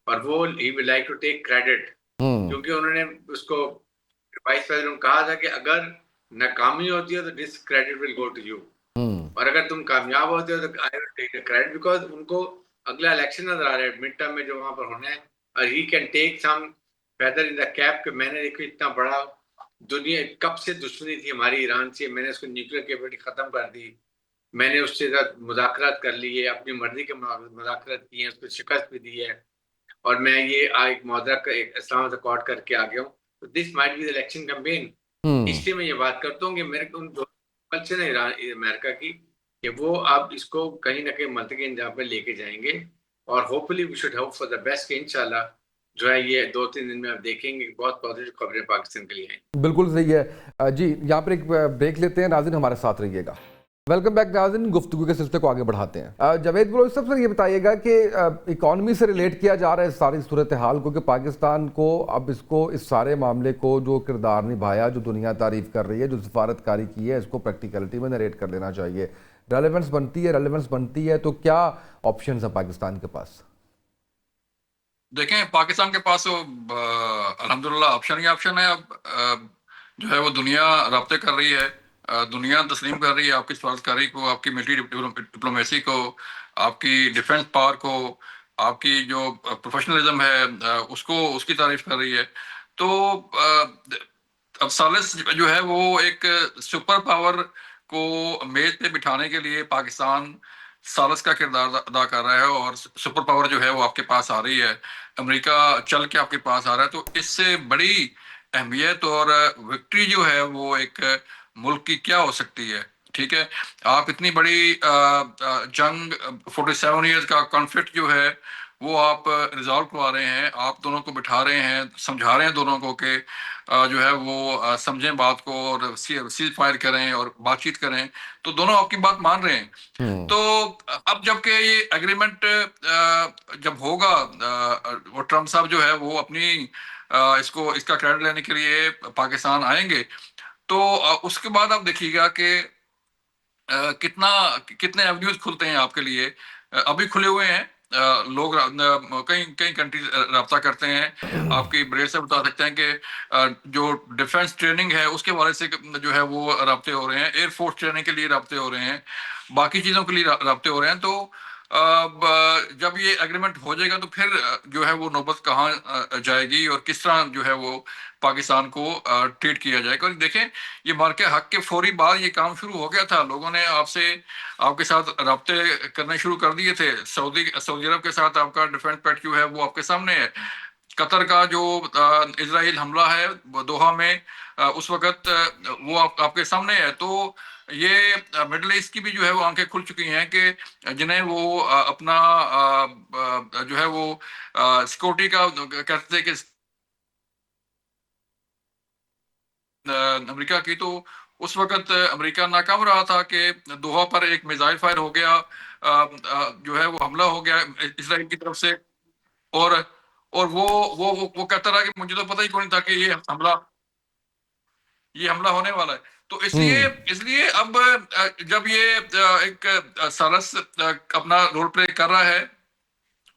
B: और वो ही will like to take credit, क्योंकि उन्होंने उसको वाइस प्रेसिडेंट कहा था कि अगर नाकामी होती है तो this credit will go to you, और अगर तुम कामयाब होते हो तो I will take the credit, because उनको अगला इलेक्शन नजर आ रहा है मिड टर्म में जो वहां पर होना है, और he can take some feather in the cap कि मैंने देखो इतना बड़ा, दुनिया कब से दुश्मनी थी हमारी ईरान से, मैंने उसको न्यूक्लियर कैपेसिटी खत्म कर दी, मैंने उससे मुज़ाकरात कर ली है, अपनी मर्जी के मुज़ाकरात किए हैं, उसको शिकस्त भी दी है, और मैं ये एक मुआहदा का एक इस्लामाबाद अकॉर्ड करके आ गया हूँ। तो this might be the election campaign. इसलिए मैं ये बात करता हूँ कि मेरे को उन दो कल्चर है ईरान अमेरिका की कि वो अब इसको कहीं ना कहीं मंतकी अंजाम पे लेके जाएंगे, और hopefully we should hope for the best कि इंशाल्लाह जो है ये 2-3 दिन में आप देखेंगे कि बहुत पॉजिटिव खबरें पाकिस्तान के लिए हैं।
A: बिल्कुल सही है। जी, यहाँ पर एक ब्रेक लेते हैं। नाज़रीन हमारे साथ रहिएगा। वेलकम बैक नाज़रीन, गुफ्तगू के सिलसिले को आगे बढ़ाते हैं। जावेद बलोच, सबसे ये बताइएगा कि इकॉनमी से रिलेट किया जा रहा है सारी सूरत हाल को, कि पाकिस्तान को अब इसको इस सारे मामले को जो किरदार निभाया, जो दुनिया तारीफ कर रही है, जो सफारतकारी की है, इसको प्रैक्टिकलिटी में नरेट कर लेना चाहिए। रेलेवेंस बनती है तो क्या ऑप्शन है पाकिस्तान के पास?
C: देखें, पाकिस्तान के पास अल्हम्दुलिल्लाह ऑप्शन ही ऑप्शन है। अब जो है वो दुनिया राब्ते कर रही है, दुनिया तस्लीम कर रही है आपकी सफारतकारी को, आपकी मिलिट्री डिप्लोमेसी को, आपकी डिफेंस पावर को, आपकी जो प्रोफेशनलिज्म है उसको, उसकी तारीफ कर रही है। तो अब सालिस जो है वो एक सुपर पावर को मेज पे बिठाने के लिए पाकिस्तान सालिस का किरदार अदा कर रहा है, और सुपर पावर जो है वो आपके पास आ रही है, अमेरिका चल के आपके पास आ रहा है। तो इससे बड़ी अहमियत और विक्ट्री जो है वो एक मुल्क की क्या हो सकती है? ठीक है, आप इतनी बड़ी जंग, 47 ईयर्स का कॉन्फ्लिक्ट जो है वो आप रिजॉल्व करवा रहे हैं, आप दोनों को बिठा रहे हैं, समझा रहे हैं दोनों को कि जो है वो समझें बात को और सीज फायर करें और बातचीत करें, तो दोनों आपकी बात मान रहे हैं। तो अब जबकि ये एग्रीमेंट जब होगा, वो ट्रम्प साहब जो है वो अपनी इसका क्रेडिट लेने के लिए पाकिस्तान आएंगे, तो उसके बाद आप देखिएगा कि कितना कितने एवेन्यूज खुलते हैं आपके लिए। अभी खुले हुए हैं, लोग कई कई कंट्रीज रब्ता करते हैं। आपकी ब्रेड से बता सकते हैं कि जो डिफेंस ट्रेनिंग है उसके वाले से जो है वो रब्ते हो रहे हैं, एयरफोर्स ट्रेनिंग के लिए रब्ते हो रहे हैं, बाकी चीज़ों के लिए रब्ते हो रहे हैं। तो जब ये एग्रीमेंट हो जाएगा तो फिर जो है वो नौबत कहाँ जाएगी और किस तरह जो है वो पाकिस्तान को ट्रीट किया जाएगा। और देखें, ये मार्के हक के फौरी बाद ये काम शुरू हो गया था, लोगों ने आपके साथ रब्ते करने शुरू कर दिए थे। सऊदी अरब के साथ आपका डिफेंस पैक्ट जो है वो आपके सामने है। कतर का जो इजराइल हमला है दोहा में, उस वक्त वो आपके सामने है। तो ये मिडिल ईस्ट की भी जो है वो आंखें खुल चुकी हैं कि जिन्हें वो अपना जो है वो सिक्योरिटी का कहते थे कि अमेरिका की, तो उस वक्त अमेरिका नाकाम रहा था कि दोहा पर एक मिसाइल फायर हो गया, जो है वो हमला हो गया इसराइल की तरफ से। और वो कहता रहा कि मुझे तो पता ही कौन था कि ये हमला होने वाला है। तो इसलिए
A: हम्म
C: इसलिए अब जब ये एक सारस अपना रोल प्ले कर रहा है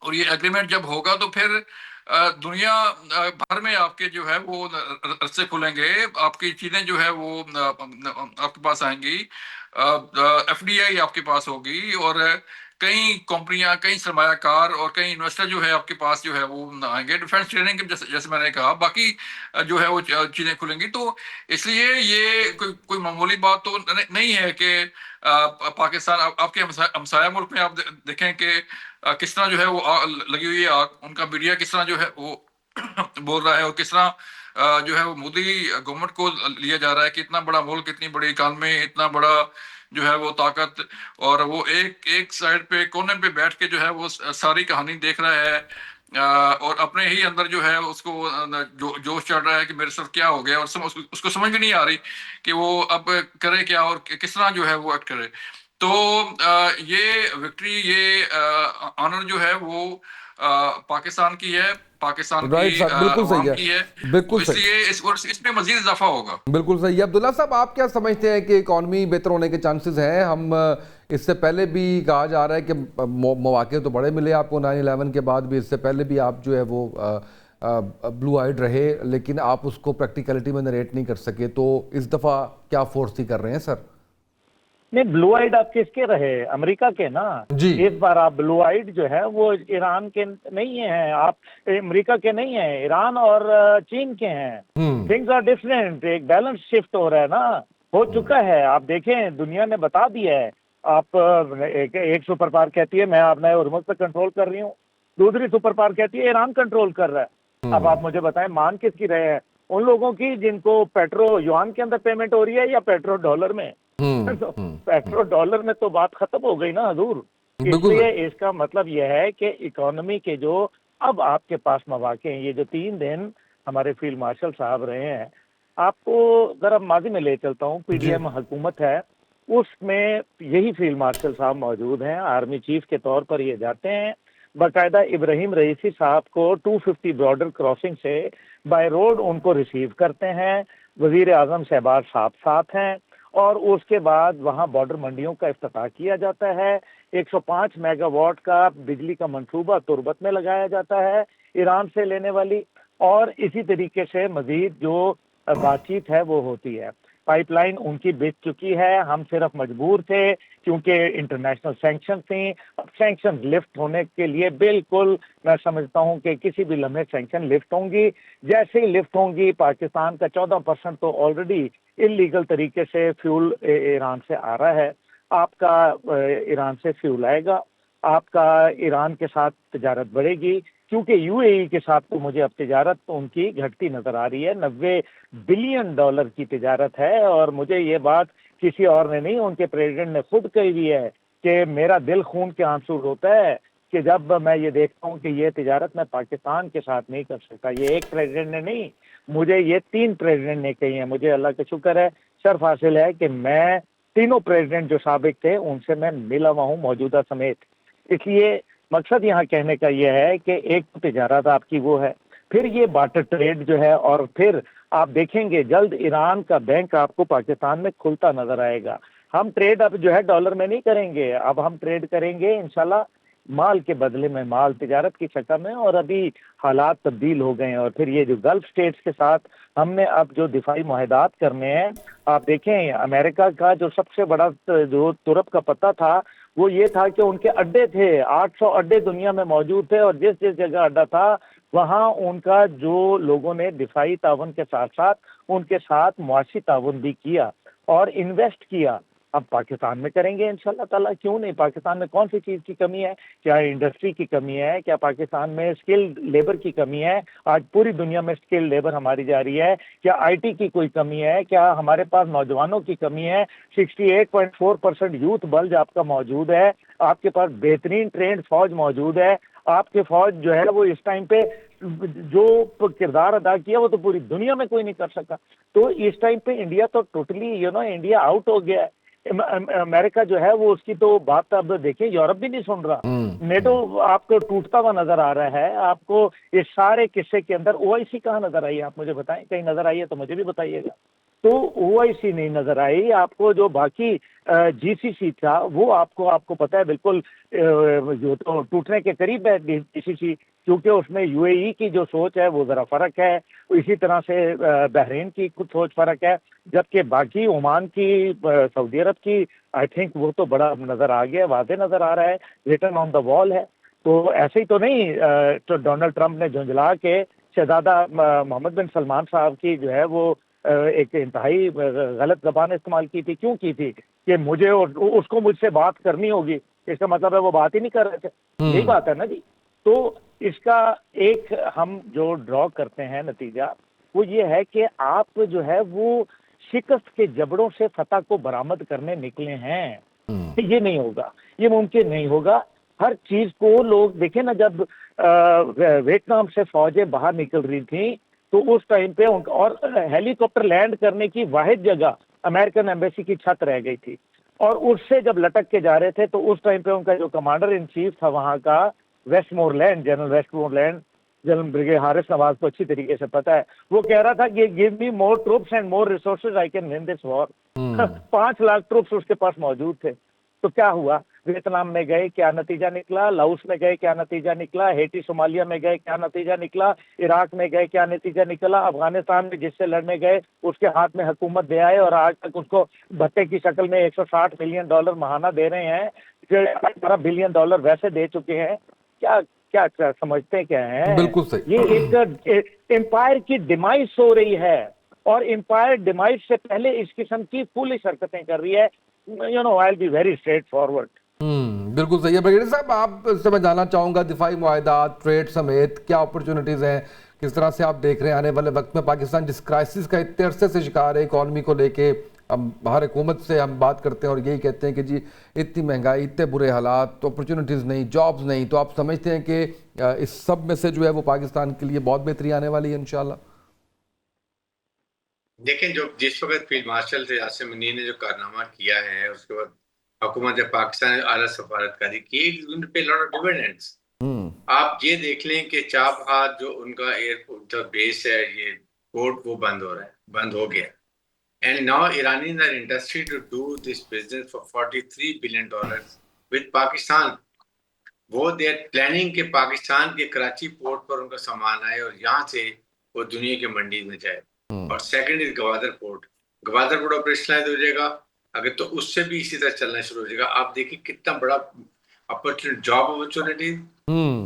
C: और ये एग्रीमेंट जब होगा तो फिर दुनिया भर में आपके जो है वो रस्ते खुलेंगे, आपकी चीजें जो है वो आपके पास आएंगी, एफडीआई आपके पास होगी, और कई कंपनियां, कई सरमायाकार और कई इन्वेस्टर जो है आपके पास जो है वो आएंगे। डिफेंस ट्रेनिंग के जैसे मैंने कहा, बाकी जो है वो चीजें खुलेंगी। तो इसलिए ये कोई मामूली बात तो नहीं है कि पाकिस्तान आपके हमसाया मुल्क में आप देखें कि किस तरह जो है वो लगी हुई है आग, उनका मीडिया किस तरह जो है वो बोल रहा है, और किस तरह जो है वो मोदी गवर्नमेंट को लिया जा रहा है कि इतना बड़ा मुल्क, इतनी बड़ी इकानमी, इतना बड़ा जो है वो ताकत, और वो एक एक साइड पे कोने पे बैठ के जो है वो सारी कहानी देख रहा है, और अपने ही अंदर जो है उसको जोश चढ़ रहा है कि मेरे साथ क्या हो गया, और उसको समझ भी नहीं आ रही कि वो अब करे क्या और किस तरह जो है वो एक्ट करे। तो ये विक्ट्री, ये ऑनर जो है वो पाकिस्तान की है, पाकिस्तान की
A: राइट साहब, बिल्कुल सही
C: अवाम
A: है,
C: की है। तो
A: बिल्कुल सही,
C: इसलिए इसमें मजीद इजाफा होगा।
A: बिल्कुल सही है। अब्दुल्ला साहब, आप क्या समझते हैं कि इकॉनमी बेहतर होने के चांसेस हैं? हम इससे पहले भी कहा जा रहा है कि मौके तो बड़े मिले आपको 9/11 के बाद भी, इससे पहले भी आप जो है वो ब्लू आइड रहे, लेकिन आप उसको प्रैक्टिकलिटी में नरेट नहीं कर सके। तो इस दफ़ा क्या फोर्स ही कर रहे हैं सर?
D: नहीं, ब्लू आइड आप किसके रहे? अमेरिका के ना
A: जी।
D: इस बार आप ब्लू आइड जो है वो ईरान के नहीं है, आप अमेरिका के नहीं है, ईरान और चीन के हैं। थिंग्स आर डिफरेंट, एक बैलेंस शिफ्ट हो रहा है ना, हो चुका है। आप देखें, दुनिया ने बता दिया है। आप एक सुपर पावर कहती है मैं अपना हुर्मुज़ पे कंट्रोल कर रही हूँ, दूसरी सुपर पावर कहती है ईरान कंट्रोल कर रहा है। अब आप मुझे बताएं, मान किसकी रहे हैं? उन लोगों की जिनको पेट्रो युआन के अंदर पेमेंट हो रही है या पेट्रो डॉलर में? तो पेट्रो डॉलर में तो बात खत्म हो गई ना हजूर। इसलिए इसका मतलब यह है कि इकोनॉमी के जो अब आपके पास मौके हैं। ये जो 3 दिन हमारे फील्ड मार्शल साहब रहे हैं, आपको जरा माजी में ले चलता हूँ। पीडीएम हुकूमत है, उसमें यही फील्ड मार्शल साहब मौजूद हैं, आर्मी चीफ के तौर पर ये जाते हैं। बाकायदा इब्राहिम रईसी साहब को 250 बॉर्डर क्रॉसिंग से बाय रोड उनको रिसीव करते हैं। वजीर आजम शहबाज साहब साथ हैं और उसके बाद वहाँ बॉर्डर मंडियों का इफ्तिताह किया जाता है। 105 मेगावाट का बिजली का मंसूबा तुर्बत में लगाया जाता है ईरान से लेने वाली, और इसी तरीके से मजीद जो बातचीत है वो होती है। पाइपलाइन उनकी बिक चुकी है, हम सिर्फ मजबूर थे क्योंकि इंटरनेशनल सैंक्शन थी। अब सैंक्शन लिफ्ट होने के लिए बिल्कुल मैं समझता हूं कि किसी भी लम्हे सैंक्शन लिफ्ट होंगी। जैसे ही लिफ्ट होंगी, पाकिस्तान का 14% तो ऑलरेडी इलीगल तरीके से फ्यूल ईरान से आ रहा है, आपका ईरान से फ्यूल आएगा, आपका ईरान के साथ तिजारत बढ़ेगी, क्योंकि यूएई के साथ तो मुझे अब तिजारत तो उनकी घटती नजर आ रही है। 90 बिलियन डॉलर की तिजारत है, और मुझे ये बात किसी और ने नहीं, उनके प्रेसिडेंट ने खुद कही हुई है कि मेरा दिल खून के आंसू रोता है कि जब मैं ये देखता हूँ कि ये तिजारत मैं पाकिस्तान के साथ नहीं कर सकता। ये एक प्रेसिडेंट ने नहीं, मुझे ये 3 प्रेसिडेंट ने कही है। मुझे अल्लाह का शुक्र है, शर्फ हासिल है कि मैं तीनों प्रेसिडेंट जो साबिक थे उनसे मैं मिला हुआ हूँ, मौजूदा समेत। इसलिए मकसद यहाँ कहने का यह है कि एक तो तिजारत आपकी वो है, फिर ये बार्टर ट्रेड जो है, और फिर आप देखेंगे जल्द ईरान का बैंक आपको पाकिस्तान में खुलता नजर आएगा। हम ट्रेड अब जो है डॉलर में नहीं करेंगे, अब हम ट्रेड करेंगे इंशाल्लाह माल के बदले में माल, तिजारत की शक्ल में। और अभी हालात तब्दील हो गए हैं, और फिर ये जो गल्फ स्टेट्स के साथ हमने अब जो दिफाई मुआहदात करने हैं, आप देखें अमेरिका का जो सबसे बड़ा जो तुरप का पता था वो ये था कि उनके अड्डे थे, 800 अड्डे दुनिया में मौजूद थे, और जिस जिस जगह अड्डा था वहाँ उनका जो लोगों ने दिफाई ताउन के साथ साथ उनके साथ मुआशी ताउन भी किया और इन्वेस्ट किया। अब पाकिस्तान में करेंगे इंशाल्लाह ताला, क्यों नहीं। पाकिस्तान में कौन सी चीज़ की कमी है? क्या इंडस्ट्री की कमी है? क्या पाकिस्तान में स्किल्ड लेबर की कमी है? आज पूरी दुनिया में स्किल्ड लेबर हमारी जा रही है। क्या आईटी की कोई कमी है? क्या हमारे पास नौजवानों की कमी है? 68.4% यूथ बल्ज आपका मौजूद है, आपके पास बेहतरीन ट्रेंड फौज मौजूद है। आपके फौज जो है वो इस टाइम पे जो किरदार अदा किया वो तो पूरी दुनिया में कोई नहीं कर सका। तो इस टाइम पे इंडिया तो टोटली इंडिया आउट हो गया है। अमेरिका जो है वो उसकी तो बात अब देखिए, यूरोप भी नहीं सुन रहा, नेटो आपको टूटता हुआ नजर आ रहा है। आपको इस सारे किस्से के अंदर ओआईसी कहाँ नजर आई है? आप मुझे बताएं, कहीं नजर आई है तो मुझे भी बताइएगा। तो ओआईसी नहीं नजर आई आपको। जो बाकी जीसीसी था वो आपको पता है बिल्कुल जो तो टूटने के करीब है जीसीसी, क्योंकि उसमें यूएई की जो सोच है वो जरा फर्क है, इसी तरह से बहरीन की कुछ सोच फर्क है, जबकि बाकी ओमान की, सऊदी अरब की, आई थिंक वो तो बड़ा नजर आ गया, वादे नजर आ रहा है, रिटर्न ऑन द वॉल है। तो ऐसे ही तो नहीं तो डोनाल्ड ट्रंप ने झुंझला के शहजादा मोहम्मद बिन सलमान साहब की जो है वो एक इंतहाई गलत जबान इस्तेमाल की थी। क्यों की थी? कि मुझे और उसको मुझसे बात करनी होगी, इसका मतलब है वो बात ही नहीं कर रहे थे। यही बात है ना जी। तो इसका एक हम जो ड्रॉ करते हैं नतीजा वो ये है कि आप जो है वो शिकस्त के जबड़ों से फतह को बरामद करने निकले हैं। ये नहीं होगा, ये मुमकिन नहीं होगा। हर चीज को लोग देखें ना, जब वियतनाम से फौजें बाहर निकल रही थी तो उस टाइम पे उनका और हेलीकॉप्टर लैंड करने की वाहिद जगह अमेरिकन एम्बेसी की छत रह गई थी, और उससे जब लटक के जा रहे थे तो उस टाइम पे उनका जो कमांडर इन चीफ था वहां का, Westmoreland, general Westmoreland, general brigadier Haris Nawaz को अच्छी तरीके से पता है, वो कह रहा था कि give me more troops and more resources, I can win this war. 5 lakh troops उसके पास मौजूद थे। तो क्या हुआ? वियतनाम में गए, क्या नतीजा निकला? लाओस में गए, क्या नतीजा निकला? हेटी सोमालिया में गए, क्या नतीजा निकला? इराक में गए, क्या नतीजा निकला? अफगानिस्तान में जिससे लड़ने गए उसके हाथ में हुकूमत दे आए, और आज तक उसको भत्ते की शक्ल में $160 मिलियन महाना दे रहे हैं, $12 बिलियन वैसे दे चुके हैं। क्या क्या समझते क्या है?
A: बिल्कुल सही।
D: ये एक एम्पायर की डिमाइस हो रही है, और एम्पायर डिमाइस से पहले इस किस्म की फुलिश हरकतें कर रही है। I will be very straight forward.
A: बिल्कुल सही है। ब्रिगेडियर साहब, आपसे मैं जानना चाहूंगा, दिफाई मुआहदात, ट्रेड समेत क्या अपॉर्चुनिटीज हैं, किस तरह से आप देख रहे हैं आने वाले वक्त में पाकिस्तान जिस क्राइसिस का इतने अरसे से शिकार है इकॉनमी को लेके, हम हर हुकूमत से हम बात करते हैं और यही कहते हैं कि जी इतनी महंगाई, इतने बुरे हालात, तो अपॉर्चुनिटीज़ नहीं, जॉब्स नहीं, तो आप समझते हैं कि इस सब में से जो है वो पाकिस्तान के लिए बहुत बेहतरी आने वाली है इंशाल्लाह?
B: देखें, जो जिस वक्त फील्ड मार्शल से आसिम मुनीर ने जो कारनामा किया है, उसके बाद हुकूमत पाकिस्तान आला सफारतकारी की, पे लॉट ऑफ डिविडेंड्स। आप ये देख लें कि चाबहार जो उनका एयरपोर्ट जो बेस है, ये पोर्ट, वो बंद हो रहा है, बंद हो गया। And now Iranians are interested to do this business for $43 billion with Pakistan. वो दे आर प्लानिंग के पाकिस्तान के कराची पोर्ट पर उनका सामान आए और यहाँ से वो दुनिया की मंडी में जाए। और second is Gwadar port. Gwadar port operationalize हो जाएगा अगर, तो उससे भी इसी तरह चलना शुरू हो जाएगा। आप देखिए कितना बड़ा opportunity, job opportunity,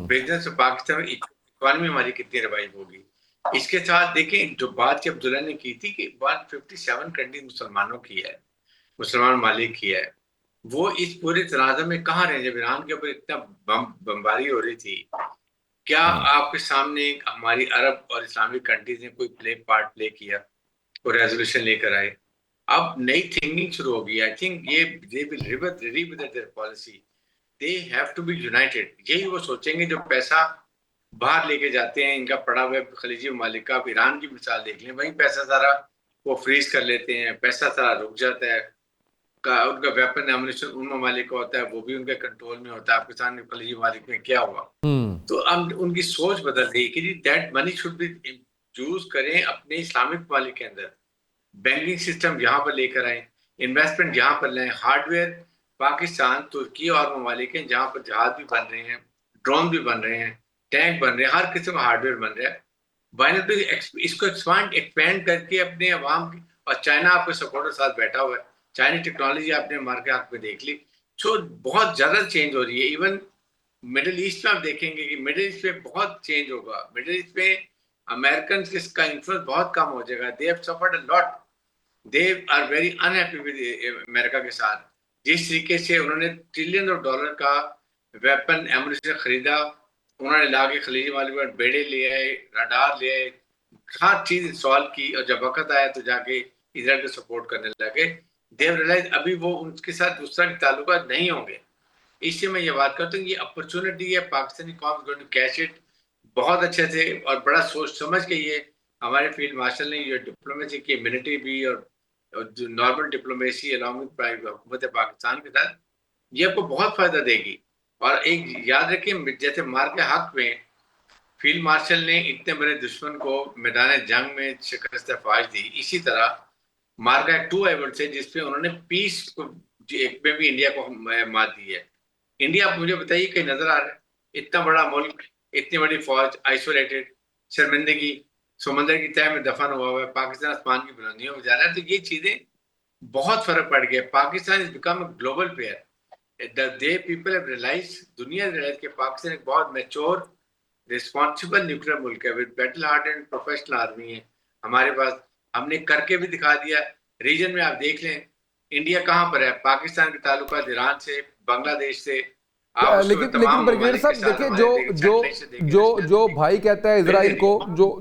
B: business Pakistan, economy हमारी कितनी रिवाइव होगी। इसके साथ देखें जो बात की अब्दुल्ला ने की थी कि 157 कंट्री मुसलमानों की है, मुसलमान मालिक की है, वो इस पूरे तनाज़ में कहाँ रहे जब ईरान के ऊपर इतना बमबारी हो रही थी। क्या आपके सामने हमारी अरब और इस्लामिक कंट्रीज ने कोई पार्ट प्ले किया, कोई रेजोल्यूशन लेकर आए? अब नई थिंकिंग शुरू होगी। आई थिंक ये they will revisit their policy, they have to be united. यही वो सोचेंगे जो पैसा बाहर लेके जाते हैं, इनका पड़ा हुआ खलीजी ममालिक का। आप ईरान की मिसाल देख लें, वहीं पैसा सारा वो फ्रीज कर लेते हैं, पैसा सारा रुक जाता है, उनका वेपन एमुनिशन उन ममालिक का होता है, वो भी उनके कंट्रोल में होता है। पाकिस्तान के खलीजी ममालिक में क्या हुआ? तो अब उनकी सोच बदल गई कि जी that money should be use करें अपने इस्लामिक ममालिक के अंदर, बैंकिंग सिस्टम यहाँ पर लेकर आए, इन्वेस्टमेंट यहाँ पर लाएं, हार्डवेयर पाकिस्तान, तुर्की और ममालिक हैं जहाँ पर जहाज भी बन रहे हैं, ड्रोन भी बन रहे हैं, टैंक बन रहे हैं, हर किस्म का हार्डवेयर बन रहा है। वाई नॉट इसको एक्सपैंड करके अपने अवाम की। और चाइना आपके सपोर्टर साथ बैठा हुआ है, चाइनीज टेक्नोलॉजी आपने मार के आंख में देख ली। सो बहुत ज्यादा चेंज हो रही है। इवन मिडिल ईस्ट में आप देखेंगे कि मिडिल ईस्ट में बहुत चेंज होगा। मिडिल ईस्ट में अमेरिकन का इन्फ्लुएंस बहुत कम हो जाएगा। They have suffered a lot, they are very unhappy with America के साथ। जिस तरीके से उन्होंने ट्रिलियन ऑफ डॉलर का वेपन एमुनिशन खरीदा, उन्होंने ला के खलीजी मालिक पर बेड़े ले आए, रडार ले आए, हर चीज इंस्टॉल की, और जब वक्त आया तो जाके इजराइल को सपोर्ट करने लगे। देव रियलाइज अभी वो उनके साथ दूसरा ताल्लुकात नहीं होंगे। इससे मैं ये बात करता हूँ, ये अपॉर्चुनिटी है, पाकिस्तानी कौम गोइंग टू कैच इट बहुत अच्छे से और बड़ा सोच समझ के। ये हमारे फील्ड मार्शल ने ये डिप्लोमेसी की, मिलिट्री भी और जो नॉर्मल डिप्लोमेसी अलॉन्ग विद हुकूमत पाकिस्तान के साथ, ये आपको बहुत फायदा देगी। और एक याद रखें, जैसे मार के हक में फील्ड मार्शल ने इतने बड़े दुश्मन को मैदान जंग में शिकस्त फाश दी, इसी तरह मार्का 2 एवर्ड से जिसपे उन्होंने पीस को एक में भी इंडिया को मात दी है। इंडिया मुझे बताइए कहीं नजर आ रहा है? इतना बड़ा मुल्क, इतनी बड़ी फौज, आइसोलेटेड, शर्मिंदगी, समंदर की तह में दफन हुआ हुआ है, पाकिस्तान आसमान की बुलंदियों में जा रहा है। तो ये चीजें बहुत फर्क पड़ गया। Pakistan is become a global player. They people have realized, दुनिया रियलाइज कि पाकिस्तान एक बहुत मैच्योर रिस्पॉन्सिबल न्यूक्लियर मुल्क है with battle hardened professional army है हमारे पास। हमने करके भी दिखा दिया। रीजन में आप देख लें इंडिया कहाँ पर है, पाकिस्तान के ताल्लुकात ईरान से, बांग्लादेश से।
A: लेकिन ब्रिगेडियर साहब देखिए, जो भाई कहता है इजराइल को,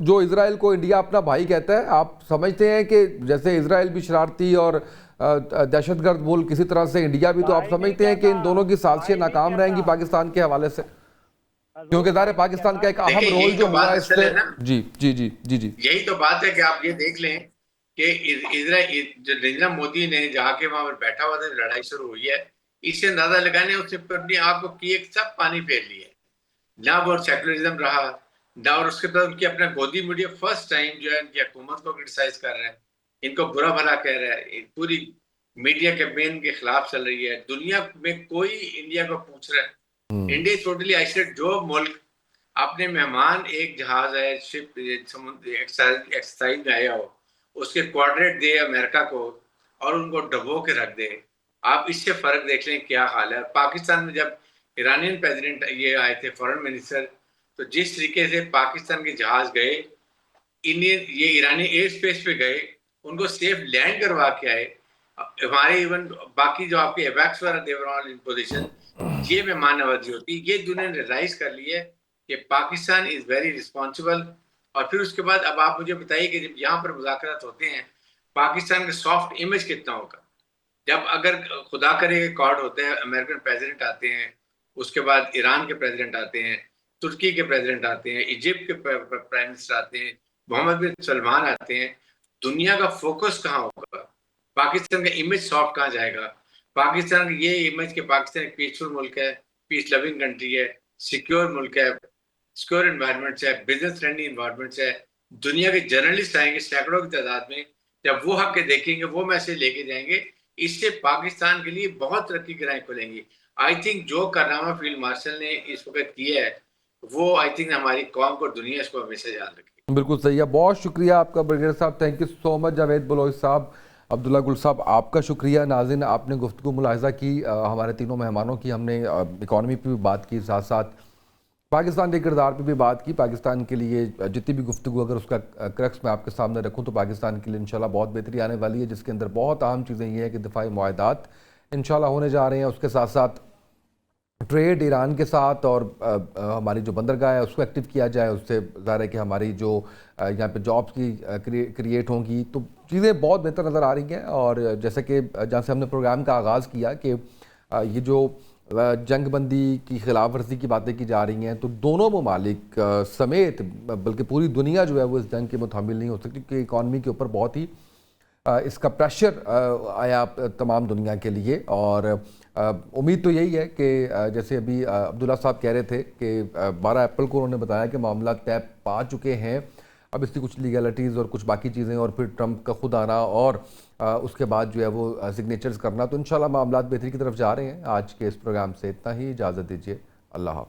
A: जो इजराइल को इंडिया अपना भाई कहता है, आप समझते हैं कि जैसे इजराइल भी शरारती और दहशतगर्द मुल्क, किसी तरह से इंडिया भी, तो आप समझते हैं कि इन दोनों की साजिशें नाकाम रहेंगी पाकिस्तान के हवाले से? क्योंकि ज़ाहिर है पाकिस्तान का एक अहम रोल जो हुआ है इससे। जी जी जी जी जी,
B: यही तो बात है कि आप ये देख लें कि इजराइल जो नरेंद्र मोदी ने जाके वहां पर बैठा हुआ था, लड़ाई शुरू हुई है, इससे अंदाजा लगाने उसने अपनी आंख को किए सब पानी फेर लिए। ना वो सेकुलरिज्म रहा ना, और उसके बाद उनकी अपना गोदी मीडिया फर्स्ट टाइम जो है इनकी हुकूमत को क्रिटिसाइज कर रहा है, इनको बुरा भला कह रहा है, पूरी मीडिया कैंपेन के खिलाफ चल रही है। दुनिया में कोई इंडिया को पूछ रहा है, इंडिया टोटली आइसोलेटेड। जो मुल्क अपने मेहमान एक जहाज है, शिप एक्सरसाइज में आया हो, उसके क्वाड्रेट दे अमेरिका को और उनको डबो के रख दे, आप इससे फर्क देख लें क्या हाल है। पाकिस्तान में जब ईरानियन प्रेसिडेंट ये आए थे फॉरेन मिनिस्टर, तो जिस तरीके से पाकिस्तान के जहाज गए, इंडियन ये ईरानी एयर स्पेस पे गए, उनको सेफ लैंड करवा के आए। हमारे इवन बाकी जो आपके एवैक्स वगैरह देवर इन पोजिशन, ये मेहमान नवाजी होती। ये दुनिया ने रियलाइज कर ली है कि पाकिस्तान इज वेरी रिस्पॉन्सिबल। और फिर उसके बाद अब आप मुझे बताइए कि जब यहाँ पर मुज़ाकरात होते हैं, पाकिस्तान का सॉफ्ट इमेज कितना होगा। जब अगर खुदा करे कॉर्ड होते हैं, अमेरिकन प्रेसिडेंट आते हैं, उसके बाद ईरान के प्रेसिडेंट आते हैं, तुर्की के प्रेसिडेंट आते हैं, इजिप्ट के प्राइम मिनिस्टर आते हैं, मोहम्मद बिन सलमान आते हैं, दुनिया का फोकस कहाँ होगा, पाकिस्तान का इमेज सॉफ्ट कहाँ जाएगा। पाकिस्तान का ये इमेज कि पाकिस्तान एक पीसफुल मुल्क है, पीस लविंग कंट्री है, सिक्योर मुल्क है, सिक्योर एनवायरनमेंट है, बिजनेस फ्रेंडली एनवायरनमेंट है, दुनिया के जर्नलिस्ट आएंगे सैकड़ों की तादाद में, जब वो हक के देखेंगे, वो मैसेज लेके जाएंगे, इससे पाकिस्तान के लिए बहुत तरक्की की राहें खुलेंगी। आई थिंक जो कारनामा फील्ड मार्शल ने इस वक्त किया है, वो आई थिंक हमारी कौम को, दुनिया इसको हमेशा याद रखेगी।
A: बिल्कुल सही है, बहुत शुक्रिया आपका ब्रिगेडियर साहब, thank you so much. Javed Baloch साहब, अब्दुल्ला गुल साहब, आपका शुक्रिया। नाज़रीन, आपने गुफ्तगू मुलाहिज़ा की हमारे तीनों मेहमानों की, हमने इकॉनमी पे भी बात की, साथ साथ पाकिस्तान के किरदार पे भी बात की। पाकिस्तान के लिए जितनी भी गुफ्तगू अगर उसका क्रक्स मैं आपके सामने रखूँ तो पाकिस्तान के लिए इंशाल्लाह बहुत बेहतरी आने वाली है, जिसके अंदर बहुत अहम चीज़ें ये हैं कि दिफाई मुआहदात इंशाल्लाह होने जा रहे हैं, उसके साथ साथ ट्रेड ईरान के साथ, और हमारी जो बंदरगाह है उसको एक्टिव किया जाए, उससे ज़ाहिर है कि हमारी जो यहाँ पे जॉब्स की क्रिएट होंगी, तो चीज़ें बहुत बेहतर नज़र आ रही हैं। और जैसे कि जहाँ से हमने प्रोग्राम का आगाज़ किया कि ये जो जंग बंदी की खिलाफ वर्जी की बातें की जा रही हैं, तो दोनों ममालिक समेत बल्कि पूरी दुनिया जो है वो इस जंग के मुताबिल नहीं हो सकती, क्योंकि इकॉनमी के ऊपर बहुत ही इसका प्रेशर आया तमाम दुनिया के लिए। और उम्मीद तो यही है कि जैसे अभी अब्दुल्ला साहब कह रहे थे कि 12 अप्रैल को उन्होंने बताया कि मामला तय पा चुके हैं, अब इसकी कुछ लीगलिटीज़ और कुछ बाकी चीज़ें, और फिर ट्रंप का खुद आना और उसके बाद जो है वो सिग्नेचर्स करना, तो इंशाल्लाह मामला बेहतरी की तरफ जा रहे हैं। आज के इस प्रोग्राम से इतना ही, इजाज़त दीजिए, अल्लाह हाफ़िज़।